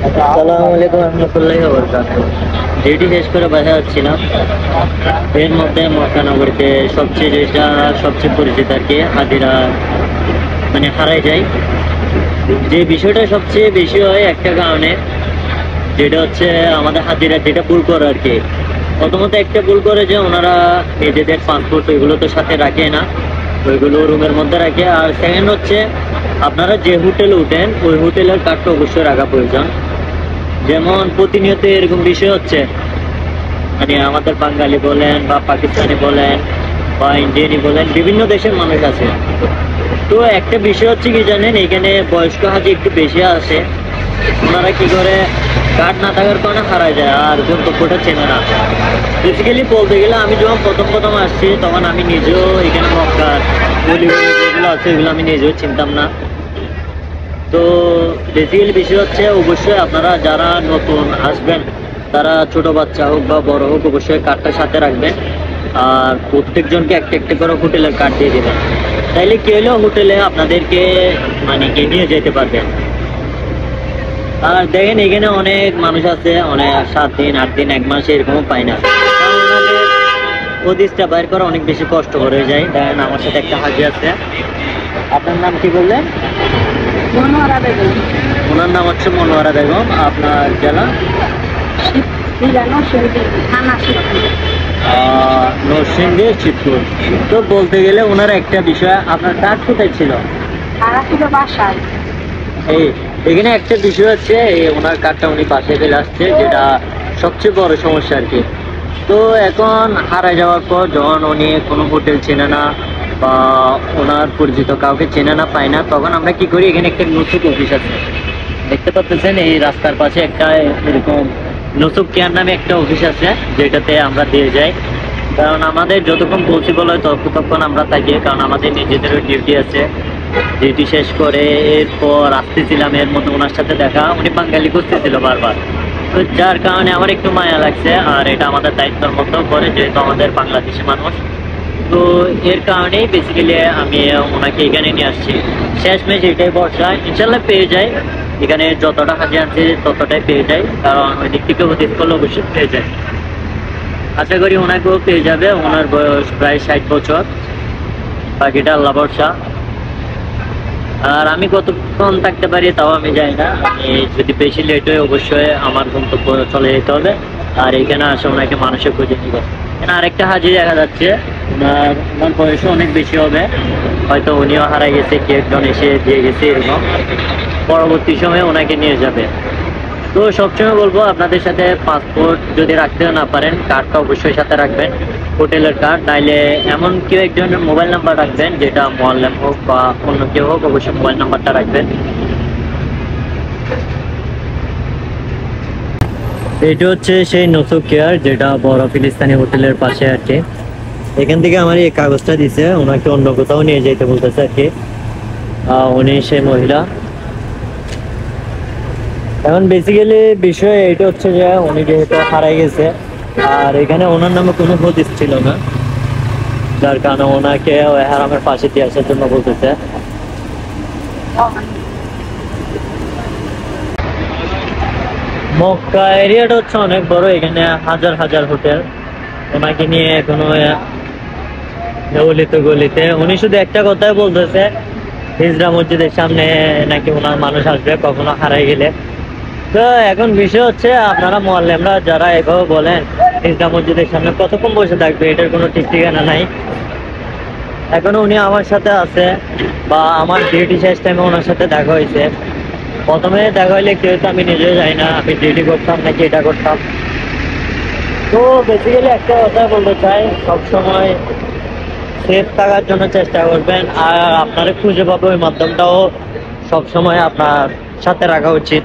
আসসালামু আলাইকুম রহমতুল্লাহি ওয়া বারাকাতুহু। ডিউটি শেষ করে বাসায় যাচ্ছিলাম। এর মধ্যে মক্কা নগরীতে সবচেয়ে পরিচিত আর কি হাজিরা মানে হারাই যায়। যে বিষয়টা সবচেয়ে বেশি হয় একটা কারণে, যেটা হচ্ছে আমাদের হাজিরা যেটা ভুল করে আর কি। প্রথমত একটা ভুল করে যে ওনারা নিজেদের পাসপোর্ট ওইগুলো তো সাথে রাখে না, ওইগুলো রুমের মধ্যে রাখে। আর সেকেন্ড হচ্ছে আপনারা যে হোটেলে উঠেন ওই হোটেলের কার্ডটা অবশ্যই রাখা প্রয়োজন। যেমন প্রতিনিয়ত এরকম বিষয় হচ্ছে, মানে আমাদের বাঙালি বলেন বা পাকিস্তানি বলেন বা ইন্ডিয়ানি বলেন, বিভিন্ন দেশের মানুষ আছে। তো একটা বিষয় হচ্ছে কি জানেন, এখানে বয়স্ক হাজি একটু বেশি আসে। ওনারা কি করে, কার্ড না থাকার কারণে হারায় যায় আর গন্তব্যটা চেনে না। বেসিক্যালি বলতে গেলে আমি যখন প্রথম আসছি তখন আমি নিজেও এখানে মক্কার যেগুলো আছে এগুলো আমি নিজেও চিনতাম না। তো বেসিক্যালি বিষয় হচ্ছে অবশ্যই আপনারা যারা নতুন আসবেন তারা ছোট বাচ্চা হোক বা বড় হোক অবশ্যই কার্ডটা সাথে রাখবেন। আর প্রত্যেকজনকে একটা একটা করে হোটেলের কার্ড দিয়ে দেবেন, তাইলে কি হলো হোটেলে আপনাদেরকে মানে কি নিয়ে যেতে পারবেন। আর দেখেন এখানে অনেক মানুষ আছে, অনেক 7 দিন 8 দিন 1 মাস এরকমও পায় না। কারণ ওনাদের হদিসটা বাইর করা অনেক বেশি কষ্ট হয়ে যায়। দেখেন আমার সাথে একটা হাজি আছে। আপনার নাম কি বললেন? মনোয়ারা বেগম। ওনার নাম হচ্ছে মনোয়ারা বেগম। আপনার জেলা? নরসিংদী শিবপুর। তো বলতে গেলে ওনার একটা বিষয়, আপনার কার্ড কোথায় ছিল? বাসায়। এই এখানে একটা বিষয় হচ্ছে ওনার কার্ডটা উনি বাসায় ফেলে আসছে, যেটা সবচেয়ে বড় সমস্যা আর কি। তো এখন হারাই যাওয়ার পর যখন উনি কোনো হোটেল চেনে না বা ওনার পরিচিত কাউকে চেনে না পায় না, তখন আমরা কি করি, এখানে একটা নুসুক অফিস আছে দেখতে পাচ্ছেন এই রাস্তার পাশে একটা এরকম নুসুক কেয়ার নামে একটা অফিস আছে, যেটাতে আমরা দিয়ে যাই। কারণ আমাদের যতক্ষণ পসিবল হয় ততক্ষণ আমরা থাকি, কারণ আমাদের নিজেদেরও ডিউটি আছে। ডিউটি শেষ করে এরপর আসতেছিলাম, এর মধ্যে ওনার সাথে দেখা, উনি বাঙালি করতেছিল বারবার। তো যার কারণে আমার একটু মায়া লাগছে, আর এটা আমাদের দায়িত্বের মতো করে, যেহেতু আমাদের বাংলাদেশি মানুষ। তো এর কারণেই বেসিক্যালি আমি ওনাকে এখানে নিয়ে আসছি। শেষমেশ এটাই ভরসা, ইনশাল্লাহ পেয়ে যায়। এখানে যতটা হাজি আছে ততটাই পেয়ে যায়, কারণ ওই দিক থেকে হদিস করলে অবশ্যই পেয়ে যায়। আশা করি ওনাকেও পেয়ে যাবে। ওনার বয়স প্রায় 60 বছর, বাকিটা আল্লাহ ভরসা। আর আমি কতক্ষণ থাকতে পারি তাও আমি জানি না। আমি যদি বেশি লেট হয় অবশ্যই আমার গন্তব্য চলে যেতে হবে। আর এখানে আসে ওনাকে মানুষে খুঁজে নিবে। এখানে আরেকটা হাজি দেখা যাচ্ছে, ওনার বয়সও অনেক বেশি হবে, হয়তো উনিও হারাই গেছে, কে একজন এসে দিয়ে গেছে এরকম। পরবর্তী সময়ে ওনাকে নিয়ে যাবে। তো সবসময় বলবো আপনাদের সাথে পাসপোর্ট যদি রাখতে না পারেন, কার্ডটা অবশ্যই সাথে রাখবেন, হোটেলের কার্ড। নাইলে এমন কেউ একজনের মোবাইল নাম্বার রাখবেন, যেটা মোয়াল্লেম হোক বা অন্য কেউ হোক, অবশ্যই মোবাইল নাম্বারটা রাখবেন। এটা হচ্ছে সেই নুসুক কেয়ার, যেটা বড় ফিলিস্তানি হোটেলের পাশে আর কি। এখান থেকে আমার এই কাগজটা দিছে, ওনাকে অন্য কোথাও নিয়ে যেতে বলতেছে আর কি। উনি সেই মহিলা। এখন বেসিক্যালি বিষয় এটা হচ্ছে যে উনি যেহেতু হারাই গেছে, আর এখানে ওনার নামে কোনো হদিস ছিল না, যার কারণে ওনাকে ওই হারামের পাশে দিয়ে আসার জন্য বলতেছে। মক্কা এরিয়াটা হচ্ছে অনেক বড়, এখানে হাজার হাজার হোটেল। ওনাকে নিয়ে কোনো গলিতে গলিতে উনি শুধু একটা কথাই বলতেছে, হিজরা মসজিদের সামনে নাকি ওনার মানুষ আসবে কখনো হারাই গেলে। তো এখন বিষয় হচ্ছে আপনারা মুআল্লিমরা যারা এভাবে বলেন হিজরা মসজিদের সামনে কতক্ষণ বসে থাকবে, এটার কোনো ঠিক ঠিকানা নাই। এখনো উনি আমার সাথে আছে, বা আমার ডিউটি শেষ টাইমে ওনার সাথে দেখা হয়েছে। প্রথমে দেখা হইলে কেউ তো আমি নিজেও যাই না আমি ডিউটি করতাম নাকি এটা করতাম। তো বেসিক্যালি একটা কথা বলতে চাই, সবসময় সেফ থাকার জন্য চেষ্টা করবেন। আর আপনারা খুঁজে পাবে ওই মাধ্যমটাও সবসময় আপনার সাথে রাখা উচিত।